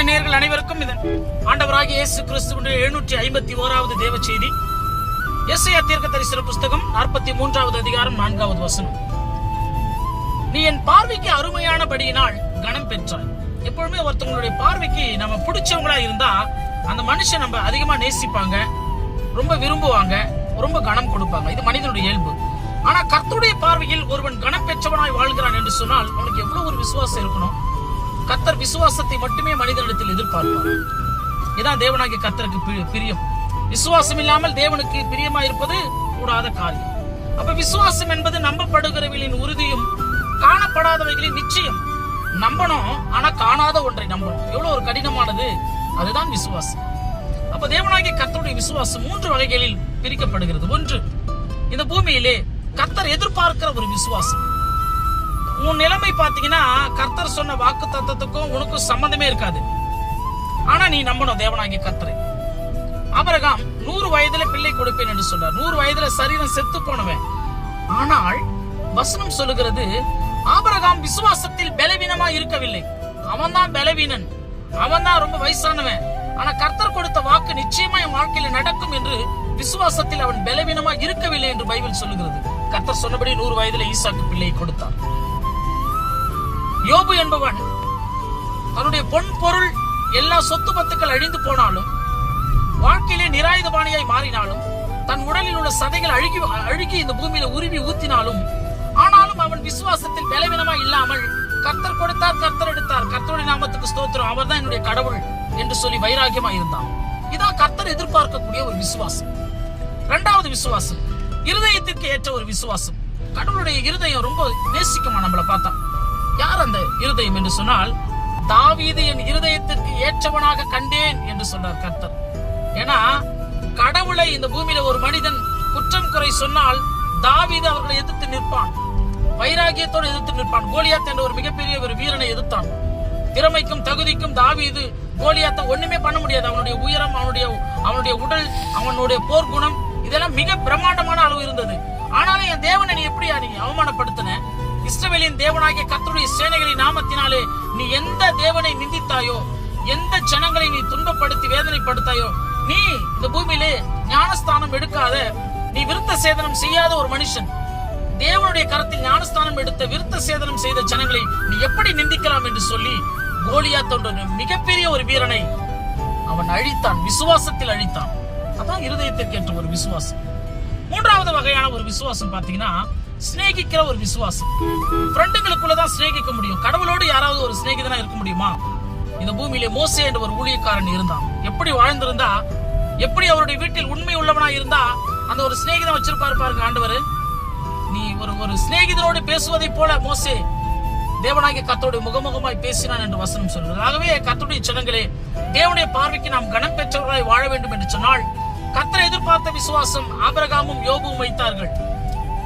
அன்பான நேயர்கள் அனைவருக்கும் இதன் ஆண்டவராகிய இயேசு கிறிஸ்துவின் 751வது தேவ செய்தி. எஸ்ஐயா தீர்க்கதரிசன புஸ்தகம் 43வது அதிகாரம் 4வது வசனம். நீ என் பார்வைக்கு அருமையானபடியினால் கனம் பெற்றாய். எப்பொழுதுமே ஒருத்தவங்களுடைய பார்வைக்கு நம்ம பிடிச்சவங்களா இருந்தா அந்த மனுஷன் நம்ம அதிகமா நேசிப்பாங்க, ரொம்ப விரும்புவாங்க, ரொம்ப கனம் கொடுப்பாங்க. இது மனிதனுடைய இயல்பு. ஆனா கர்த்தருடைய பார்வையில் ஒருவன் கனம் பெற்றவனாய் வாழ்கிறான் என்று சொன்னால் அவனுக்கு எவ்வளவு ஒரு விசுவாசம் இருக்கணும். கர்த்தர் விசுவாசத்தை மட்டுமே மனிதனிடத்தில் எதிர்பார்ப்பார். இதான் தேவனாகிய கர்த்தருக்கு பிரியம். விசுவாசம் இல்லாமல் தேவனுக்கு பிரியமா இருப்பது கூடாத காரியம். அப்ப விசுவாசம் என்பது நம்பப்படுகிறவர்களின் உறுதியும் காணப்படாதவைகளின் நிச்சயம். நம்பணும், ஆனா காணாத ஒன்றை நம்பணும். எவ்வளவு ஒரு கடினமானது. அதுதான் விசுவாசம். அப்ப தேவனாகிய கர்த்தருடைய விசுவாசம் 3 வகைகளில் பிரிக்கப்படுகிறது. ஒன்று, இந்த பூமியிலே கர்த்தர் எதிர்பார்க்கிற ஒரு விசுவாசம். உன் நிலைமை பாத்தீங்கன்னா கர்த்தர் சொன்ன வாக்கு தத்தத்துக்கும் உனக்கும் சம்பந்தமே இருக்காது. ஆனா நீ நம்பணும் தேவனாகிய கர்த்தரை. ஆபிரகாம் 100 வயதுல பிள்ளை கொடுப்பேன் என்று சொல்றார். 100 வயதுல சரீரம் செத்து போனவன். ஆனால் வசனம் சொல்லுகிறது, ஆபிரகாம் விசுவாசத்தில் பலவீனமா இருக்கவில்லை. அவன் தான் பலவீனன், அவன் தான் ரொம்ப வயசானவன். ஆனா கர்த்தர் கொடுத்த வாக்கு நிச்சயமா என் வாழ்க்கையில நடக்கும் என்று விசுவாசத்தில் அவன் பலவீனமா இருக்கவில்லை என்று பைபிள் சொல்லுகிறது. கர்த்தர் சொன்னபடி 100 வயதுல ஈசாக்கு பிள்ளையை கொடுத்தார். யோபு என்பவன் தன்னுடைய பொன் பொருள் எல்லா சொத்து பத்துக்கள் அழிந்து போனாலும், வாழ்க்கையிலே நிராயுதபாணியாய் மாறினாலும், தன் உடலில் உள்ள சதைகள் அழுகி இந்த பூமியில உருவி ஊத்தினாலும், ஆனாலும் அவன் விசுவாசத்தில் பலவீனமா இல்லாமல் கர்த்தர் கொடுத்தார், கர்த்தர் எடுத்தார், கர்த்தருடைய நாமத்துக்கு ஸ்தோத்திரம், அவர் தான் என்னுடைய கடவுள் என்று சொல்லி வைராகியமா இருந்தான். இதான் கர்த்தர் எதிர்பார்க்கக்கூடிய ஒரு விசுவாசம். 2வது விசுவாசம், இருதயத்திற்கு ஏற்ற ஒரு விசுவாசம். கடவுளுடைய இருதயம் ரொம்ப நேசிக்குமா நம்மளை பார்த்தா. யார் அந்த இருதயம் என்று சொன்னால், தாவீது என் இருதயத்திற்கு ஏற்றவனாக கண்டேன் என்று சொன்னார் கர்த்தர். ஏன்னா கடவுளை இந்த பூமியில ஒரு மனிதன் குற்றம் குறை சொன்னால் தாவீது அவர்களை எதிர்த்து நிற்பான், வைராகியத்தோடு எதிர்த்து நிற்பான். கோலியாத் என்ற ஒரு மிகப்பெரிய ஒரு வீரனை எதிர்த்தான். திறமைக்கும் தகுதிக்கும் தாவீது கோலியாத்தை ஒண்ணுமே பண்ண முடியாது. அவனுடைய உயரம், அவனுடைய உடல், அவனுடைய போர்க்குணம் இதெல்லாம் மிக பிரம்மாண்டமான அளவு இருந்தது. ஆனாலும் என் தேவனை நீ எப்படியா நீ அவமானப்படுத்தின? இஸ்ரவேலின் தேவனாகிய கர்த்தருடைய சேனைகளின் நாமத்தினாலே நீ எந்த தேவனை நிந்தித்தாயோ, எந்த ஜனங்களை நீ துன்பப்படுத்தி வேதனைப்படுத்தாயோ, நீ இந்த பூமியிலே ஞானஸ்தானம் எடுக்காத, நீ விருத்த சேதனம் செய்யாத ஒரு மனுஷன், தேவனுடைய கரத்தில் ஞானஸ்தானம் எடுத்த விருத்த சேதனம் செய்த ஜனங்களை நீ எப்படி நிந்திக்கலாம் என்று சொல்லி கோலியாத் என்ற மிகப்பெரிய ஒரு வீரனை அவன் அழித்தான், விசுவாசத்தில் அழித்தான். அதான் இருதயத்திற்கு ஏற்ற ஒரு விசுவாசம். 3வது வகையான ஒரு விசுவாசம் பாத்தீங்கன்னா, சிநேகிக்கிற ஒரு விசுவாசம். ஃப்ரெண்டுகளுக்குள்ளதான் சிநேகிக்க முடியும். கடவுளோடு யாராவது ஒரு சிநேகிதனா இருக்க முடியுமா? இந்த பூமியிலே மோசே என்ற ஒரு ஊழியக்காரன் இருந்தான். எப்படி வாழ்ந்திருந்தா, எப்படி அவருடைய வீட்டில் உண்மை உள்ளவனா இருந்தா அந்த ஒரு சிநேகிதன் வச்சிருப்பாரு பாருங்க ஆண்டவர். நீ ஒரு சிநேகிதனோடு பேசுவதை போல மோசே தேவனாகிய கர்த்தருடைய முகமுகமாய் பேசினான் என்று வசனம் சொல்கிறது. ஆகவே கர்த்தருடைய ஜனங்களே, தேவனுடைய பார்வைக்கு நாம் கனம் பெற்றவர்களாய் வாழ வேண்டும் என்று சொன்னால் கர்த்தரை எதிர்பார்த்த விசுவாசம் ஆபிரகாமும் யோபுவும் வைத்தார்கள்.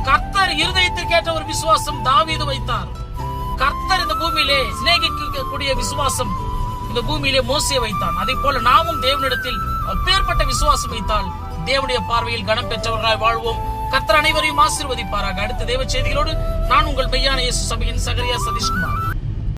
கர்த்தர் இருதயத்திற்கு ஏற்ற ஒரு விசுவாசம் தாவீது வைத்தார். கர்த்தர் இந்த பூமியிலே சிநேகிக்கக்கூடிய விசுவாசம் இந்த பூமியிலே மோசே வைத்தான். அதே போல நாமும் தேவனிடத்தில் அப்பேற்பட்ட விசுவாசம் வைத்தால் தேவனுடைய பார்வையில் கனம் பெற்றவர்களாய் வாழ்வோம். கர்த்தர் அனைவரையும் ஆசீர்வதிப்பாராக. அடுத்த தேவ செய்திகளோடு நான் உங்கள் மெய்யான இயேசு சபையின் சகரியா சதீஷ்குமார்.